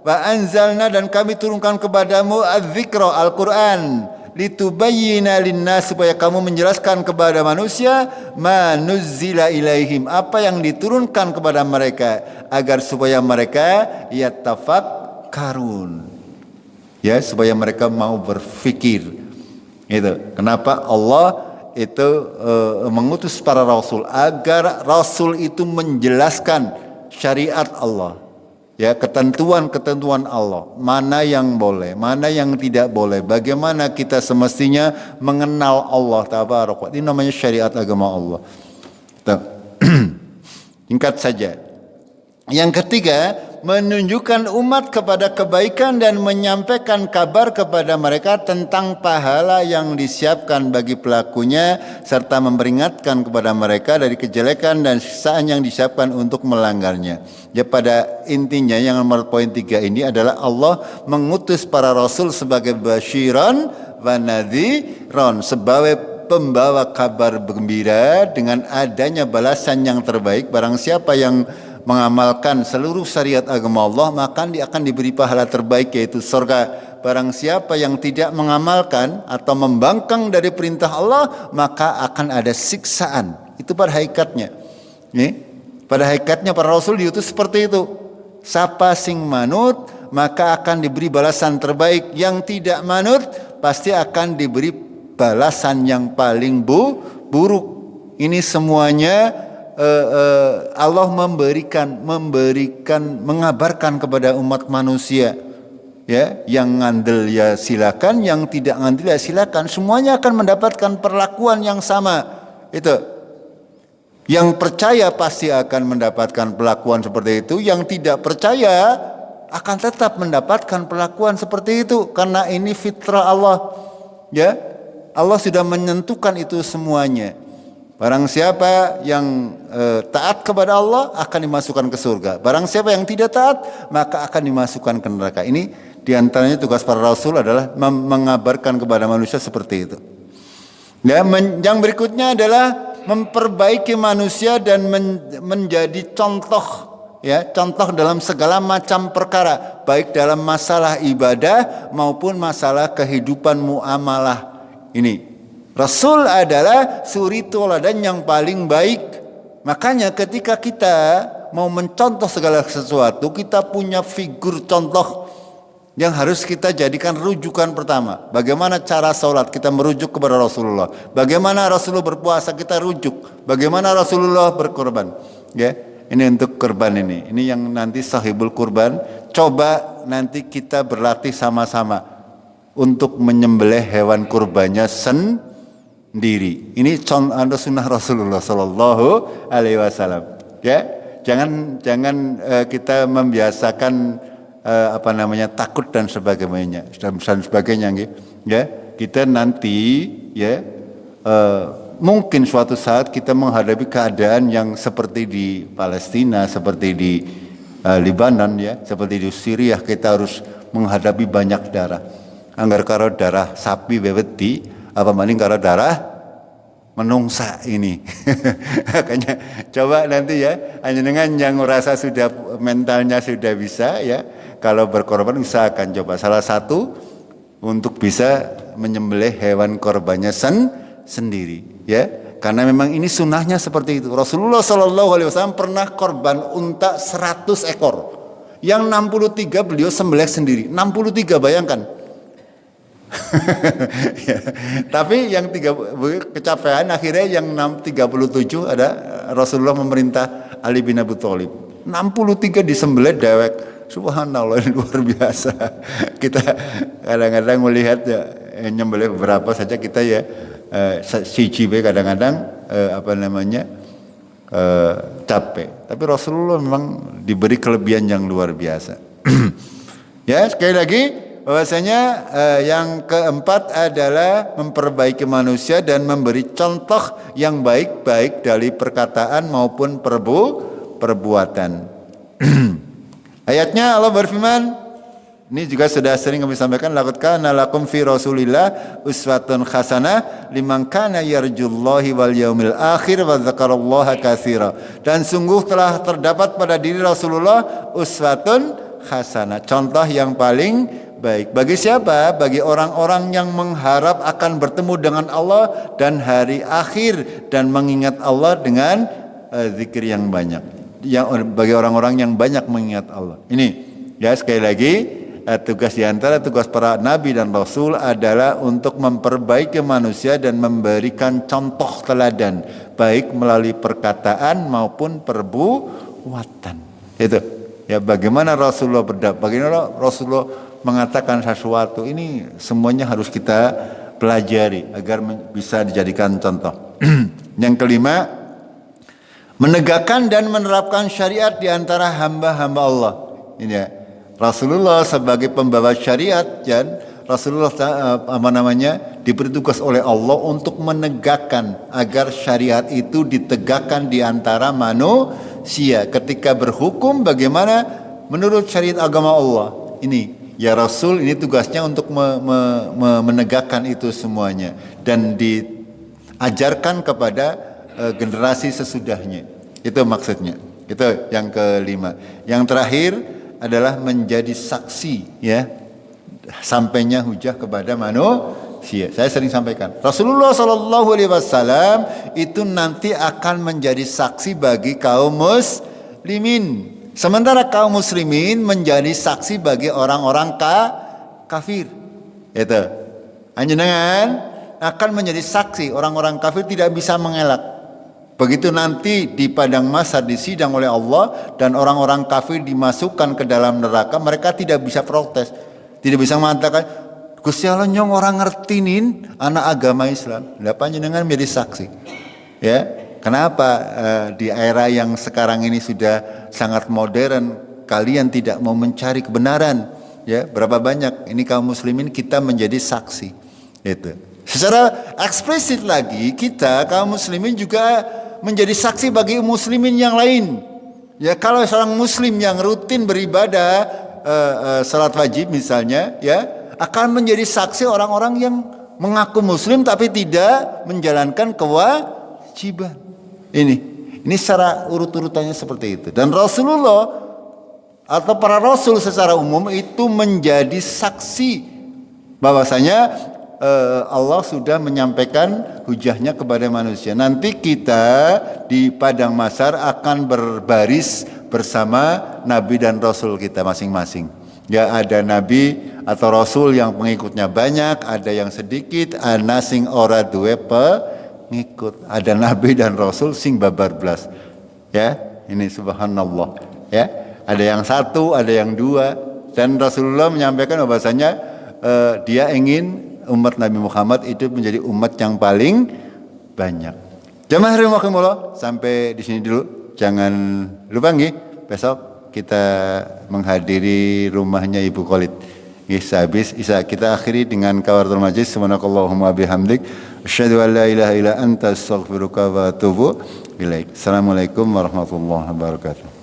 wa anzalna dan kami turunkan kepadamu az-dzikra Al-Qur'an litubayyina linnas supaya kamu menjelaskan kepada manusia ma nuzzila ilaihim apa yang diturunkan kepada mereka agar supaya mereka yatafakkarun, ya, supaya mereka mau berfikir. Itu kenapa Allah itu mengutus para rasul agar rasul itu menjelaskan syariat Allah, ya, ketentuan-ketentuan Allah, mana yang boleh, mana yang tidak boleh, bagaimana kita semestinya mengenal Allah tabaraka. Ini namanya syariat agama Allah. Singkat saja. Yang ketiga, menunjukkan umat kepada kebaikan dan menyampaikan kabar kepada mereka tentang pahala yang disiapkan bagi pelakunya serta memperingatkan kepada mereka dari kejelekan dan siksaan yang disiapkan untuk melanggarnya. Ya, pada intinya yang nomor poin 3 ini adalah Allah mengutus para rasul sebagai basyiran wa nadhiran, sebagai pembawa kabar gembira dengan adanya balasan yang terbaik. Barang siapa yang mengamalkan seluruh syariat agama Allah, maka dia akan diberi pahala terbaik, yaitu surga. Barang siapa yang tidak mengamalkan atau membangkang dari perintah Allah, maka akan ada siksaan. Itu pada hakikatnya. Pada hakikatnya para rasul diutus seperti itu. Sapa sing manut maka akan diberi balasan terbaik. Yang tidak manut pasti akan diberi balasan yang paling buruk. Ini semuanya Allah mengabarkan kepada umat manusia, ya, yang ngandel ya silakan, yang tidak ngandel ya silakan, semuanya akan mendapatkan perlakuan yang sama. Itu yang percaya pasti akan mendapatkan perlakuan seperti itu, yang tidak percaya akan tetap mendapatkan perlakuan seperti itu, karena ini fitrah Allah, ya. Allah sudah menentukan itu semuanya. Barang siapa yang taat kepada Allah akan dimasukkan ke surga. Barang siapa yang tidak taat maka akan dimasukkan ke neraka. Ini diantaranya tugas para rasul adalah mengabarkan kepada manusia seperti itu. Ya, yang berikutnya adalah memperbaiki manusia dan menjadi contoh, ya, contoh dalam segala macam perkara, baik dalam masalah ibadah maupun masalah kehidupan muamalah. Ini Rasul adalah suri teladan yang paling baik. Makanya ketika kita mau mencontoh segala sesuatu, kita punya figur contoh yang harus kita jadikan rujukan pertama. Bagaimana cara sholat, kita merujuk kepada Rasulullah. Bagaimana Rasulullah berpuasa, kita rujuk. Bagaimana Rasulullah berkorban. Ya, ini untuk kurban ini. Ini yang nanti sahibul kurban. Coba nanti kita berlatih sama-sama untuk menyembelih hewan kurbannya sendiri. Ini contoh sunnah Rasulullah Sallallahu Alaihi Wasallam. Ya, jangan kita membiasakan takut dan sebagainya ya. Kita nanti ya mungkin suatu saat kita menghadapi keadaan yang seperti di Palestina, seperti di Libanon, ya, seperti di Syria, kita harus menghadapi banyak darah. Anggar karo darah sapi bebeti, apa maning karo darah menungsa ini. Makanya coba nanti ya, hanya dengan yang merasa sudah mentalnya sudah bisa, ya, kalau berkorban usahakan coba salah satu untuk bisa menyembelih hewan korbannya sendiri, ya, karena memang ini sunnahnya seperti itu. Rasulullah Shallallahu Alaihi Wasallam pernah korban unta 100 ekor, yang 63 beliau sembelih sendiri. 63, bayangkan. Ya, tapi yang 3 kecapean, akhirnya yang 37 ada Rasulullah memerintah Ali bin Abi Thalib. 63 disembelih dewek. Subhanallah, luar biasa. Kita kadang-kadang melihat ya, nyembelih beberapa saja kita ya, CCB kadang-kadang capek. Tapi Rasulullah memang diberi kelebihan yang luar biasa. Ya, sekali lagi bahwasanya yang keempat adalah memperbaiki manusia dan memberi contoh yang baik-baik dari perkataan maupun perbuatan. Ayatnya Allah berfirman, ini juga sudah sering kami sampaikan, laqad kana lakum fi Rasulillah uswatun hasanah liman kana yarjullahi wal yaumil akhir wa dzakarallaha katsira. Dan sungguh telah terdapat pada diri Rasulullah uswatun hasanah, contoh yang paling baik. Bagi siapa? Bagi orang-orang yang mengharap akan bertemu dengan Allah dan hari akhir dan mengingat Allah dengan zikir yang banyak. Bagi orang-orang yang banyak mengingat Allah. Ini ya, sekali lagi, tugas di antara tugas para nabi dan rasul adalah untuk memperbaiki manusia dan memberikan contoh teladan, baik melalui perkataan maupun perbuatan. Itu ya, bagaimana Rasulullah berdakwah, bagaimana Rasulullah mengatakan sesuatu, ini semuanya harus kita pelajari agar bisa dijadikan contoh. Yang kelima, menegakkan dan menerapkan syariat di antara hamba-hamba Allah. Ini ya, Rasulullah sebagai pembawa syariat, dan Rasulullah diberi tugas oleh Allah untuk menegakkan agar syariat itu ditegakkan di antara manusia. Ketika berhukum, bagaimana menurut syariat agama Allah. Ini ya, Rasul ini tugasnya untuk menegakkan itu semuanya dan diajarkan kepada generasi sesudahnya. Itu maksudnya. Itu yang kelima. Yang terakhir adalah menjadi saksi, ya, sampainya hujah kepada manusia. Saya sering sampaikan, Rasulullah SAW itu nanti akan menjadi saksi bagi kaum muslimin, sementara kaum muslimin menjadi saksi bagi orang-orang kafir. Itu anjenengan akan menjadi saksi, orang-orang kafir tidak bisa mengelak. Begitu nanti di padang mahsyar disidang oleh Allah dan orang-orang kafir dimasukkan ke dalam neraka, mereka tidak bisa protes, tidak bisa mengatakan, Gusti Allah nyong orang ngertinin anak agama Islam. Lah panjenengan menjadi saksi. Ya, kenapa di era yang sekarang ini sudah sangat modern, kalian tidak mau mencari kebenaran? Ya, berapa banyak ini kaum muslimin kita menjadi saksi. Itu. Secara eksplisit lagi, kita kaum muslimin juga menjadi saksi bagi muslimin yang lain. Ya, kalau seorang muslim yang rutin beribadah salat wajib misalnya, ya, akan menjadi saksi orang-orang yang mengaku muslim tapi tidak menjalankan kewajiban. Ini secara urut-urutannya seperti itu. Dan Rasulullah atau para rasul secara umum itu menjadi saksi bahwasanya Allah sudah menyampaikan hujahnya kepada manusia. Nanti kita di padang mahsyar akan berbaris bersama nabi dan rasul kita masing-masing. Ya, ada nabi atau rasul yang pengikutnya banyak, ada yang sedikit, ana sing ora duwe pengikut. Ada nabi dan rasul sing babar blas. Ya, ini subhanallah. Ya, ada yang satu, ada yang dua, dan Rasulullah menyampaikan bahwasanya dia ingin umat Nabi Muhammad itu menjadi umat yang paling banyak. Jamaah rahimakumullah, sampai di sini dulu. Jangan lupa nggih, besok kita menghadiri rumahnya Ibu Khalid. Nggih, sehabis Isya kita akhiri dengan kafaratul majlis. Subhanakallahumma bihamdik, asyhadu an la ilaha illa anta astaghfiruka wa atubu ilaik. Assalamualaikum warahmatullahi wabarakatuh.